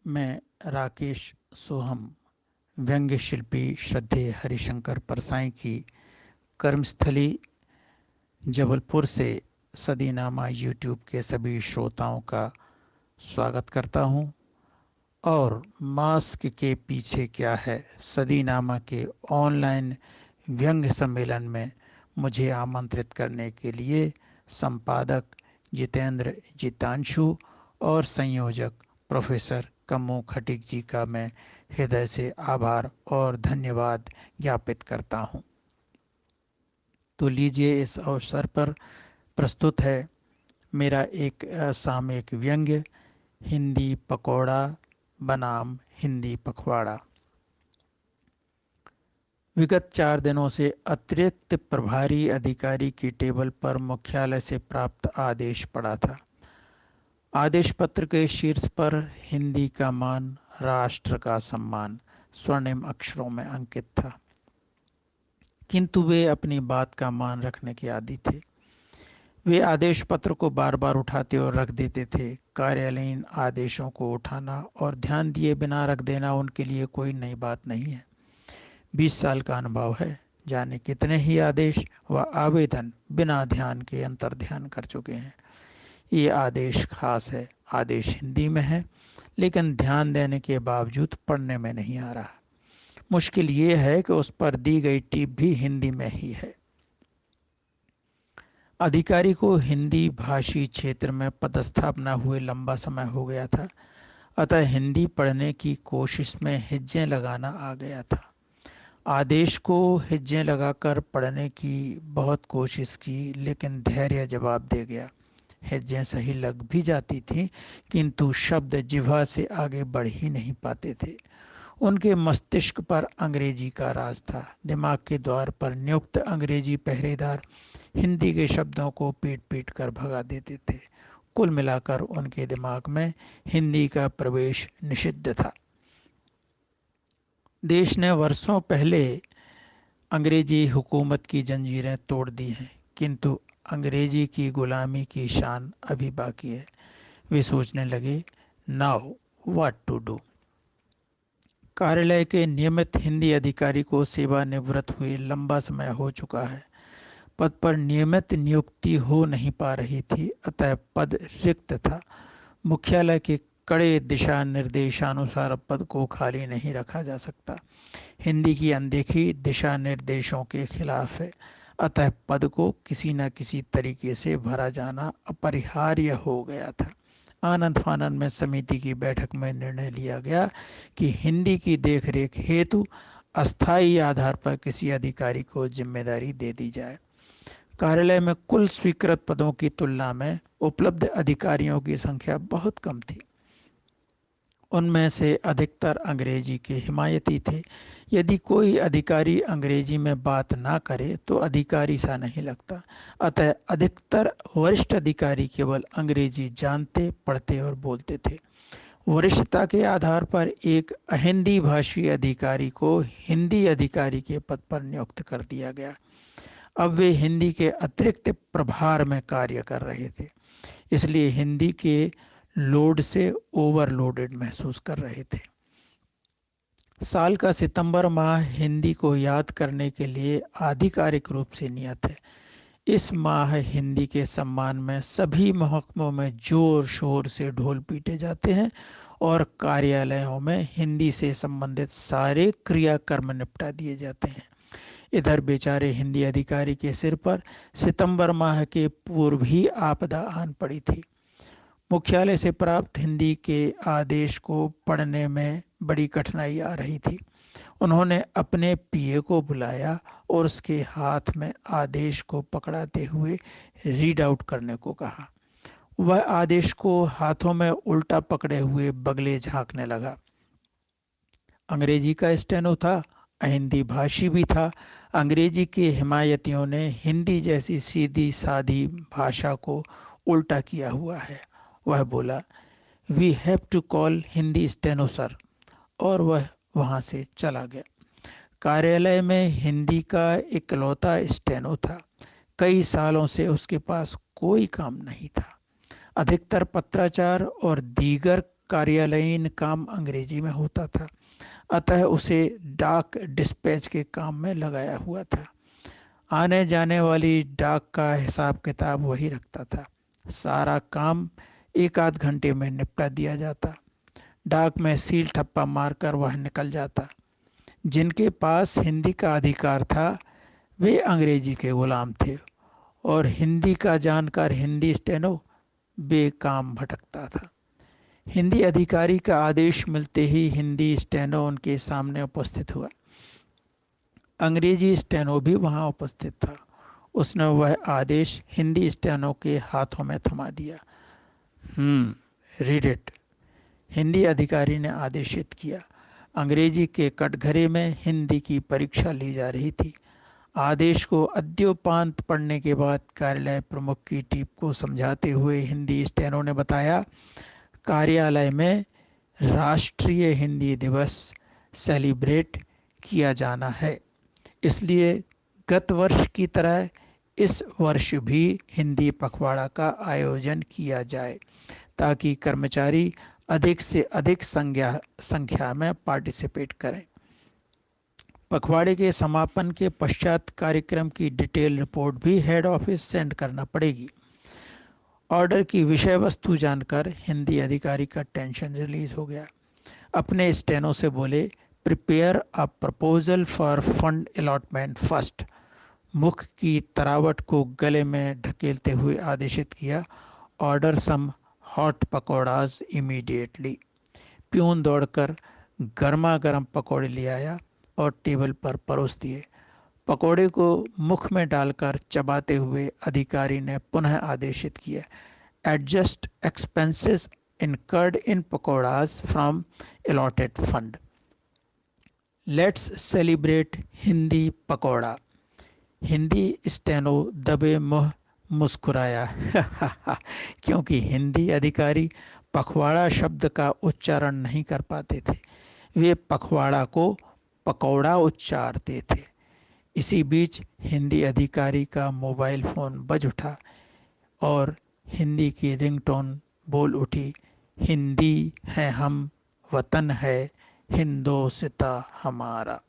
मैं राकेश सोहम व्यंग्य शिल्पी श्रद्धेय हरिशंकर परसाई की कर्मस्थली जबलपुर से सदीनामा यूट्यूब के सभी श्रोताओं का स्वागत करता हूं। और मास्क के पीछे क्या है सदीनामा के ऑनलाइन व्यंग्य सम्मेलन में मुझे आमंत्रित करने के लिए संपादक जितेंद्र जितांशु और संयोजक प्रोफेसर कम्मू खटीक जी का मैं हृदय से आभार और धन्यवाद ज्ञापित करता हूं। तो लीजिए, इस अवसर पर प्रस्तुत है मेरा एक सामयिक व्यंग्य, हिंदी पकौड़ा बनाम हिंदी पखवाड़ा। विगत 4 दिनों से अतिरिक्त प्रभारी अधिकारी की टेबल पर मुख्यालय से प्राप्त आदेश पड़ा था। आदेश पत्र के शीर्ष पर हिंदी का मान, राष्ट्र का सम्मान स्वर्णिम अक्षरों में अंकित था, किंतु वे अपनी बात का मान रखने के आदी थे। वे आदेश पत्र को बार बार उठाते और रख देते थे। कार्यालयीन आदेशों को उठाना और ध्यान दिए बिना रख देना उनके लिए कोई नई बात नहीं है। 20 साल का अनुभव है, जाने कितने ही आदेश व आवेदन बिना ध्यान के अंतर ध्यान कर चुके हैं। ये आदेश खास है, आदेश हिंदी में है, लेकिन ध्यान देने के बावजूद पढ़ने में नहीं आ रहा। मुश्किल ये है कि उस पर दी गई टिप भी हिंदी में ही है। अधिकारी को हिंदी भाषी क्षेत्र में पदस्थापना हुए लंबा समय हो गया था, अतः हिंदी पढ़ने की कोशिश में हिज्जे लगाना आ गया था। आदेश को हिज्जे लगाकर पढ़ने की बहुत कोशिश की, लेकिन धैर्य जवाब दे गया। हिज्जें सही लग भी जाती थीं, किंतु शब्द जिह्वा से आगे बढ़ ही नहीं पाते थे। उनके मस्तिष्क पर अंग्रेजी का राज था। दिमाग के द्वार पर नियुक्त अंग्रेजी पहरेदार हिंदी के शब्दों को पीट पीट कर भगा देते थे। कुल मिलाकर उनके दिमाग में हिंदी का प्रवेश निषिद्ध था। देश ने वर्षों पहले अंग्रेजी हुकूमत की जंजीरें तोड़ दी हैं, किंतु अंग्रेजी की गुलामी की शान अभी बाकी है। वे सोचने लगे, नाउ व्हाट टू डू। कार्यालय के नियमित हिंदी अधिकारी को सेवानिवृत्त हुए लंबा समय हो चुका है। पद पर नियमित नियुक्ति हो नहीं पा रही थी, अतः पद रिक्त था। मुख्यालय के कड़े दिशा निर्देशानुसार पद को खाली नहीं रखा जा सकता। हिंदी की अनदेखी दिशा निर्देशों के खिलाफ है, अतः पद को किसी न किसी तरीके से भरा जाना अपरिहार्य हो गया था। आनन फानन में समिति की बैठक में निर्णय लिया गया कि हिंदी की देखरेख हेतु अस्थायी आधार पर किसी अधिकारी को जिम्मेदारी दे दी जाए। कार्यालय में कुल स्वीकृत पदों की तुलना में उपलब्ध अधिकारियों की संख्या बहुत कम थी। उनमें से अधिकतर अंग्रेजी के हिमायती थे। यदि कोई अधिकारी अंग्रेजी में बात ना करे तो अधिकारी सा नहीं लगता। अतः अधिकतर वरिष्ठ अधिकारी केवल अंग्रेजी जानते, पढ़ते और बोलते थे। वरिष्ठता के आधार पर एक अहिंदी भाषी अधिकारी को हिंदी अधिकारी के पद पर नियुक्त कर दिया गया। अब वे हिंदी के अतिरिक्त प्रभार में कार्य कर रहे थे, इसलिए हिंदी के लोड से ओवरलोडेड महसूस कर रहे थे। साल का सितंबर माह हिंदी को याद करने के लिए आधिकारिक रूप से नियत है। इस माह हिंदी के सम्मान में सभी महकमों में जोर शोर से ढोल पीटे जाते हैं और कार्यालयों में हिंदी से संबंधित सारे क्रियाकर्म निपटा दिए जाते हैं। इधर बेचारे हिंदी अधिकारी के सिर पर सितंबर माह के पूर्व ही आपदा आन पड़ी थी। मुख्यालय से प्राप्त हिंदी के आदेश को पढ़ने में बड़ी कठिनाई आ रही थी। उन्होंने अपने पीए को बुलाया और उसके हाथ में आदेश को पकड़ाते हुए रीड आउट करने को कहा। वह आदेश को हाथों में उल्टा पकड़े हुए बगले झांकने लगा। अंग्रेजी का स्टेनो था, हिंदी भाषी भी था। अंग्रेजी के हिमायतियों ने हिंदी जैसी सीधी सादी भाषा को उल्टा किया हुआ है। वह बोला, we have to call Hindi steno sir, और वह वहां से चला गया। कार्यालय में हिंदी का इकलौता स्टेनो था। कई सालों से उसके पास कोई काम नहीं था। अधिकतर पत्राचार और दीगर कार्यालयीन काम अंग्रेजी में होता था, अतः उसे डाक डिस्पैच के काम में लगाया हुआ था। आने जाने वाली डाक का हिसाब किताब वही रखता था। सारा काम एक आध घंटे में निपटा दिया जाता। डाक में सील ठप्पा मारकर वह निकल जाता। जिनके पास हिंदी का अधिकार था वे अंग्रेजी के गुलाम थे, और हिंदी का जानकर हिंदी स्टेनो बेकाम भटकता था। हिंदी अधिकारी का आदेश मिलते ही हिंदी स्टेनो उनके सामने उपस्थित हुआ। अंग्रेजी स्टेनो भी वहां उपस्थित था। उसने वह आदेश हिंदी स्टेनो के हाथों में थमा दिया। Read it. हिंदी अधिकारी ने आदेशित किया। अंग्रेजी के कटघरे में हिंदी की परीक्षा ली जा रही थी। आदेश को अद्योपांत पढ़ने के बाद कार्यालय प्रमुख की टीम को समझाते हुए हिंदी स्टेनो ने बताया, कार्यालय में राष्ट्रीय हिंदी दिवस सेलिब्रेट किया जाना है, इसलिए गत वर्ष की तरह इस वर्ष भी हिंदी पखवाड़ा का आयोजन किया जाए, ताकि कर्मचारी अधिक से अधिक संख्या में पार्टिसिपेट करें। पखवाड़े के समापन के पश्चात कार्यक्रम की डिटेल रिपोर्ट भी हेड ऑफिस सेंड करना पड़ेगी। ऑर्डर की विषय वस्तु जानकर हिंदी अधिकारी का टेंशन रिलीज हो गया। अपने स्टेनो से बोले, prepare a proposal for fund allotment first. मुख की तरावट को गले में ढकेलते हुए आदेशित किया, order some hot pakoras immediately. Peon दौड़कर गर्मा गर्म पकौड़े ले आया और टेबल पर परोस दिए। पकौड़े को मुख में डालकर चबाते हुए अधिकारी ने पुनः आदेशित किया, adjust expenses incurred in pakoras from allotted fund. Let's celebrate Hindi pakora. Hindi steno दबे मुंह मुस्कुराया क्योंकि हिंदी अधिकारी पखवाड़ा शब्द का उच्चारण नहीं कर पाते थे। वे पखवाड़ा को पकौड़ा उच्चारते थे। इसी बीच हिंदी अधिकारी का मोबाइल फोन बज उठा और हिंदी की रिंगटोन बोल उठी, हिंदी है हम, वतन है हिंदोसिता हमारा।